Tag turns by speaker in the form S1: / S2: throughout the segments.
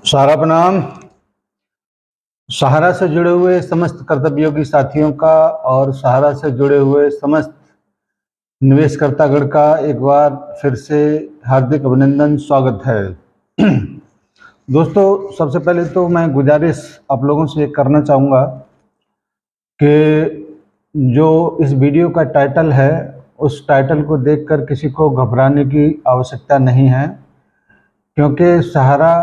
S1: सहारा प्रणाम। सहारा से जुड़े हुए समस्त कर्तव्ययोगी साथियों का और सहारा से जुड़े हुए समस्त निवेशकर्तागण का एक बार फिर से हार्दिक अभिनंदन, स्वागत है। दोस्तों, सबसे पहले तो मैं गुजारिश आप लोगों से करना चाहूँगा कि जो इस वीडियो का टाइटल है उस टाइटल को देखकर किसी को घबराने की आवश्यकता नहीं है, क्योंकि सहारा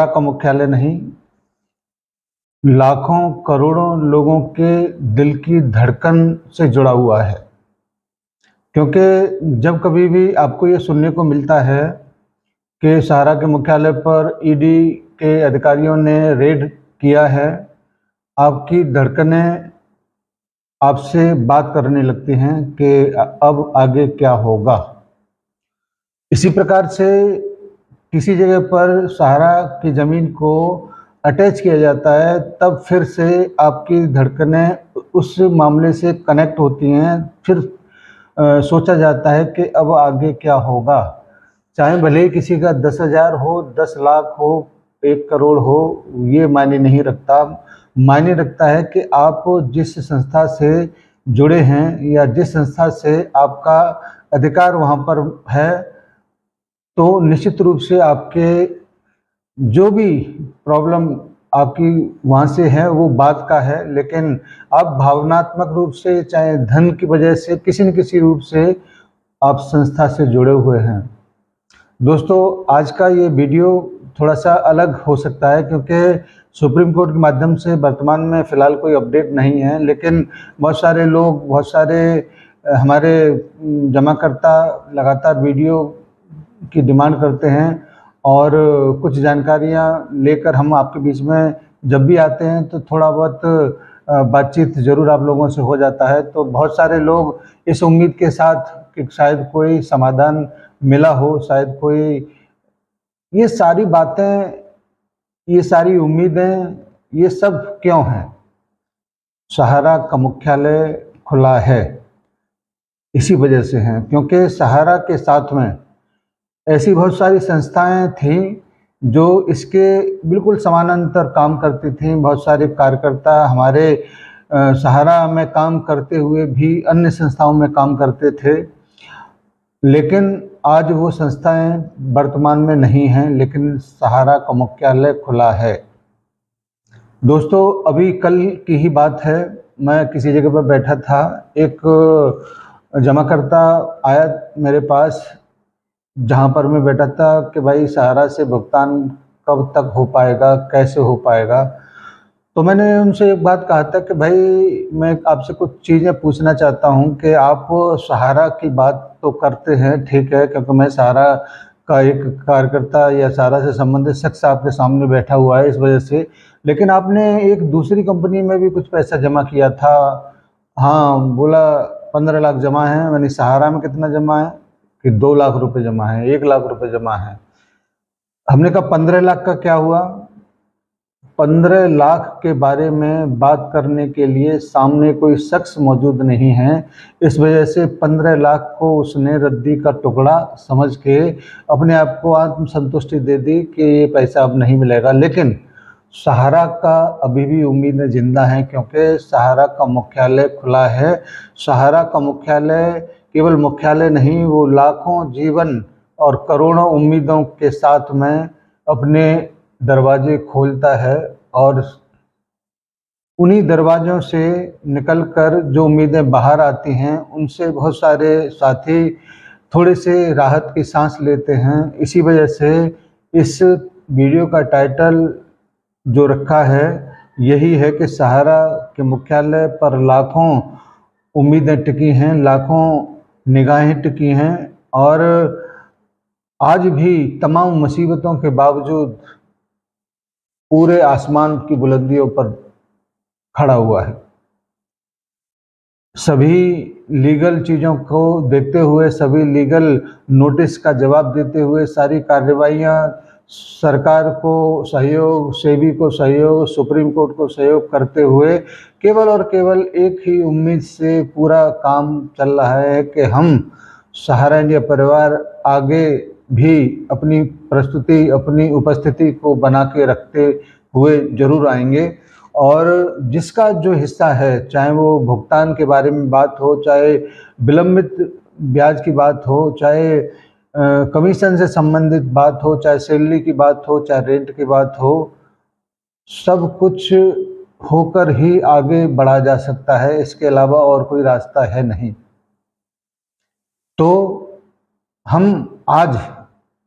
S1: का मुख्यालय नहीं, लाखों करोड़ों लोगों के दिल की धड़कन से जुड़ा हुआ है। क्योंकि जब कभी भी आपको ये सुनने को मिलता है कि सहारा के मुख्यालय पर ईडी के अधिकारियों ने रेड किया है, आपकी धड़कनें आपसे बात करने लगती हैं कि अब आगे क्या होगा। इसी प्रकार से किसी जगह पर सहारा की ज़मीन को अटैच किया जाता है, तब फिर से आपकी धड़कनें उस मामले से कनेक्ट होती हैं। फिर सोचा जाता है कि अब आगे क्या होगा। चाहे भले ही किसी का 10,000 हो, 10 लाख हो, 1 करोड़ हो, ये मायने नहीं रखता। मायने रखता है कि आप जिस संस्था से जुड़े हैं या जिस संस्था से आपका अधिकार वहाँ पर है, तो निश्चित रूप से आपके जो भी प्रॉब्लम आपकी वहाँ से है वो बात का है, लेकिन आप भावनात्मक रूप से, चाहे धन की वजह से, किसी न किसी रूप से आप संस्था से जुड़े हुए हैं। दोस्तों, आज का ये वीडियो थोड़ा सा अलग हो सकता है, क्योंकि सुप्रीम कोर्ट के माध्यम से वर्तमान में फ़िलहाल कोई अपडेट नहीं है, लेकिन बहुत सारे लोग, बहुत सारे हमारे जमाकर्ता लगातार वीडियो की डिमांड करते हैं और कुछ जानकारियां लेकर हम आपके बीच में जब भी आते हैं तो थोड़ा बहुत बातचीत ज़रूर आप लोगों से हो जाता है। तो बहुत सारे लोग इस उम्मीद के साथ कि शायद कोई समाधान मिला हो, शायद कोई, ये सारी बातें, ये सारी उम्मीदें, ये सब क्यों हैं? सहारा का मुख्यालय खुला है, इसी वजह से हैं, क्योंकि सहारा के साथ में ऐसी बहुत सारी संस्थाएं थीं जो इसके बिल्कुल समानांतर काम करती थीं। बहुत सारे कार्यकर्ता हमारे सहारा में काम करते हुए भी अन्य संस्थाओं में काम करते थे, लेकिन आज वो संस्थाएं वर्तमान में नहीं हैं, लेकिन सहारा का मुख्यालय खुला है। दोस्तों, अभी कल की ही बात है, मैं किसी जगह पर बैठा था, एक जमाकर्ता आया मेरे पास, जहाँ पर मैं बैठा था कि भाई सहारा से भुगतान कब तक हो पाएगा, कैसे हो पाएगा। तो मैंने उनसे एक बात कहा था कि भाई मैं आपसे कुछ चीज़ें पूछना चाहता हूँ कि आप सहारा की बात तो करते हैं, ठीक है, क्योंकि मैं सहारा का एक कार्यकर्ता या सहारा से संबंधित शख्स आपके सामने बैठा हुआ है इस वजह से, लेकिन आपने एक दूसरी कंपनी में भी कुछ पैसा जमा किया था। हाँ, बोला 15 लाख जमा है। मैंने सहारा में कितना जमा है? कि 2 लाख रुपए जमा है, 1 लाख रुपए जमा है। हमने कहा 15 लाख का क्या हुआ? 15 लाख के बारे में बात करने के लिए सामने कोई शख्स मौजूद नहीं है, इस वजह से 15 लाख को उसने रद्दी का टुकड़ा समझ के अपने आप को आत्मसंतुष्टि दे दी कि ये पैसा अब नहीं मिलेगा। लेकिन सहारा का अभी भी उम्मीदें जिंदा हैं, क्योंकि सहारा का मुख्यालय खुला है। सहारा का मुख्यालय केवल मुख्यालय नहीं, वो लाखों जीवन और करोड़ों उम्मीदों के साथ में अपने दरवाजे खोलता है, और उन्हीं दरवाज़ों से निकलकर जो उम्मीदें बाहर आती हैं, उनसे बहुत सारे साथी थोड़े से राहत की सांस लेते हैं। इसी वजह से इस वीडियो का टाइटल जो रखा है यही है कि सहारा के मुख्यालय पर लाखों उम्मीदें टिकी हैं, लाखों निगाहें टिकी हैं, और आज भी तमाम मुसीबतों के बावजूद पूरे आसमान की बुलंदियों पर खड़ा हुआ है। सभी लीगल चीज़ों को देखते हुए, सभी लीगल नोटिस का जवाब देते हुए, सारी कार्रवाइयाँ सरकार को सहयोग, सेबी को सहयोग, सुप्रीम कोर्ट को सहयोग करते हुए केवल और केवल एक ही उम्मीद से पूरा काम चल रहा है कि हम सहारा इंडिया परिवार आगे भी अपनी प्रस्तुति, अपनी उपस्थिति को बना के रखते हुए जरूर आएंगे। और जिसका जो हिस्सा है, चाहे वो भुगतान के बारे में बात हो, चाहे विलंबित ब्याज की बात हो, चाहे कमीशन से संबंधित बात हो, चाहे सैलरी की बात हो, चाहे रेंट की बात हो, सब कुछ होकर ही आगे बढ़ा जा सकता है। इसके अलावा और कोई रास्ता है नहीं। तो हम आज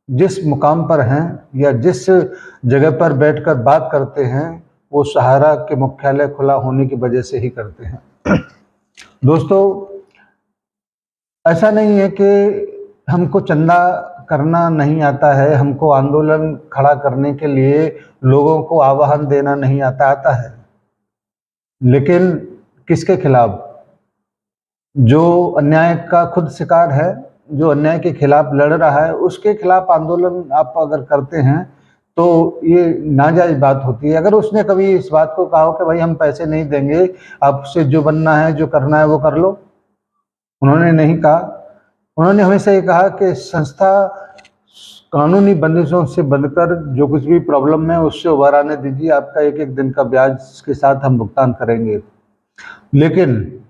S1: जिस मुकाम पर हैं या जिस जगह पर बैठकर बात करते हैं, वो सहारा के मुख्यालय खुला होने की वजह से ही करते हैं। दोस्तों, ऐसा नहीं है कि हमको चंदा करना नहीं आता है, हमको आंदोलन खड़ा करने के लिए लोगों को आह्वान देना नहीं आता है, लेकिन किसके खिलाफ? जो अन्याय का खुद शिकार है, जो अन्याय के खिलाफ लड़ रहा है, उसके खिलाफ आंदोलन आप अगर करते हैं तो ये नाजायज बात होती है। अगर उसने कभी इस बात को कहा हो कि भाई हम पैसे नहीं देंगे, आपसे जो बनना है, जो करना है वो कर लो, उन्होंने नहीं कहा। उन्होंने हमेशा ये कहा कि संस्था कानूनी बंदिशों से बंधकर जो कुछ भी प्रॉब्लम है उससे उबार आने दीजिए, आपका एक एक दिन का ब्याज के साथ हम भुगतान करेंगे। लेकिन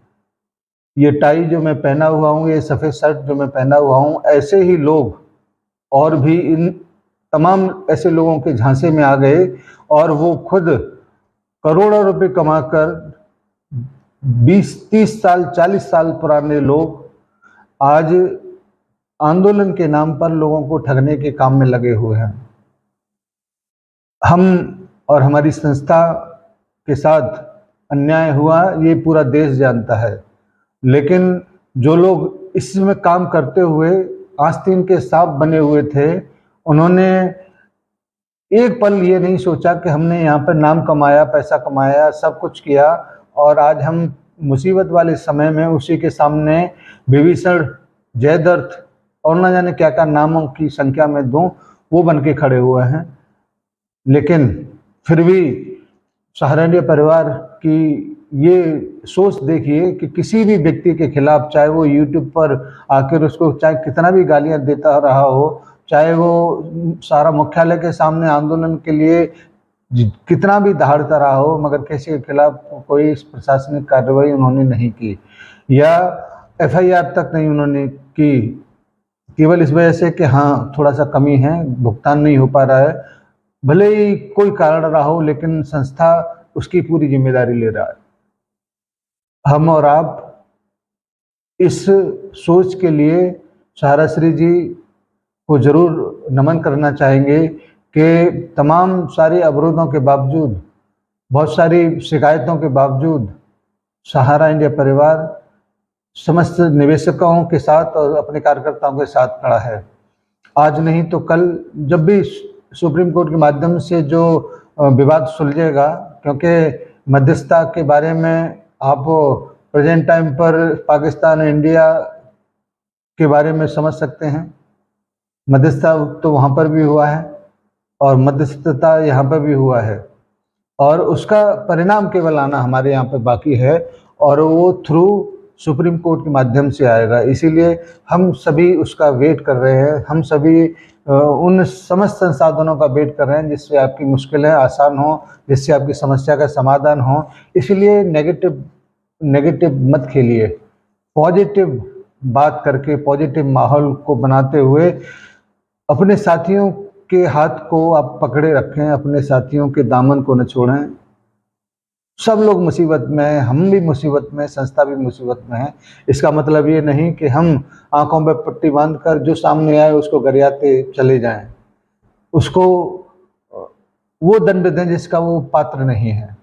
S1: ये टाई जो मैं पहना हुआ हूँ, ये सफ़ेद शर्ट जो मैं पहना हुआ हूँ, ऐसे ही लोग और भी इन तमाम ऐसे लोगों के झांसे में आ गए और वो खुद करोड़ों रुपए कमाकर 20-30 साल 40 साल पुराने लोग आज आंदोलन के नाम पर लोगों को ठगने के काम में लगे हुए हैं। हम और हमारी संस्था के साथ अन्याय हुआ, ये पूरा देश जानता है, लेकिन जो लोग इसमें काम करते हुए आस्तीन के सांप बने हुए थे, उन्होंने एक पल ये नहीं सोचा कि हमने यहाँ पर नाम कमाया, पैसा कमाया, सब कुछ किया और आज हम मुसीबत वाले समय में उसी के सामने विभीषण, जयद्रथ और न जाने क्या क्या नामों की संख्या में दूं, वो बन के खड़े हुए हैं। लेकिन फिर भी सहारा इंडिया परिवार की ये सोच देखिए कि किसी भी व्यक्ति के खिलाफ, चाहे वो यूट्यूब पर आकर उसको चाहे कितना भी गालियां देता रहा हो, चाहे वो सारा मुख्यालय के सामने आंदोलन के लिए कितना भी दहाड़ता रहा हो, मगर किसी के खिलाफ कोई प्रशासनिक कार्रवाई उन्होंने नहीं की या FIR तक नहीं उन्होंने की, केवल इस वजह से कि हाँ थोड़ा सा कमी है, भुगतान नहीं हो पा रहा है। भले ही कोई कारण रहा हो, लेकिन संस्था उसकी पूरी जिम्मेदारी ले रहा है। हम और आप इस सोच के लिए सहारा श्री जी को जरूर नमन करना चाहेंगे कि तमाम सारे अवरोधों के बावजूद, बहुत सारी शिकायतों के बावजूद सहारा इंडिया परिवार समस्त निवेशकों के साथ और अपने कार्यकर्ताओं के साथ खड़ा है। आज नहीं तो कल, जब भी सुप्रीम कोर्ट के माध्यम से जो विवाद सुलझेगा, क्योंकि मध्यस्थता के बारे में आप प्रेजेंट टाइम पर पाकिस्तान और इंडिया के बारे में समझ सकते हैं। मध्यस्थता तो वहाँ पर भी हुआ है और मध्यस्थता यहाँ पर भी हुआ है, और उसका परिणाम केवल आना हमारे यहाँ पर बाकी है, और वो थ्रू सुप्रीम कोर्ट के माध्यम से आएगा। इसीलिए हम सभी उसका वेट कर रहे हैं, हम सभी उन समस्त संसाधनों का वेट कर रहे हैं जिससे आपकी मुश्किलें आसान हो, जिससे आपकी समस्या का समाधान हो। इसलिए नेगेटिव मत खेलिए, पॉजिटिव बात करके, पॉजिटिव माहौल को बनाते हुए अपने साथियों के हाथ को आप पकड़े रखें, अपने साथियों के दामन को न छोड़ें। सब लोग मुसीबत में हैं, हम भी मुसीबत में, संस्था भी मुसीबत में है। इसका मतलब ये नहीं कि हम आंखों पे पट्टी बांधकर जो सामने आए उसको गरियाते चले जाएं, उसको वो दंड दें जिसका वो पात्र नहीं है।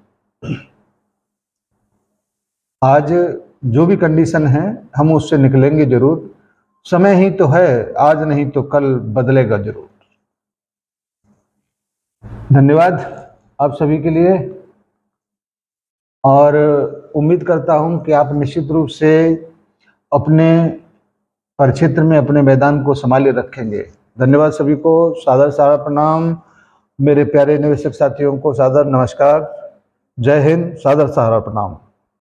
S1: आज जो भी कंडीशन है हम उससे निकलेंगे जरूर। समय ही तो है, आज नहीं तो कल बदलेगा जरूर। धन्यवाद आप सभी के लिए, और उम्मीद करता हूं कि आप निश्चित रूप से अपने परिक्षेत्र में अपने मैदान को संभाले रखेंगे। धन्यवाद सभी को, सादर सादर प्रणाम। मेरे प्यारे निवेशक साथियों को सादर नमस्कार। जय हिंद, सादर सादर प्रणाम।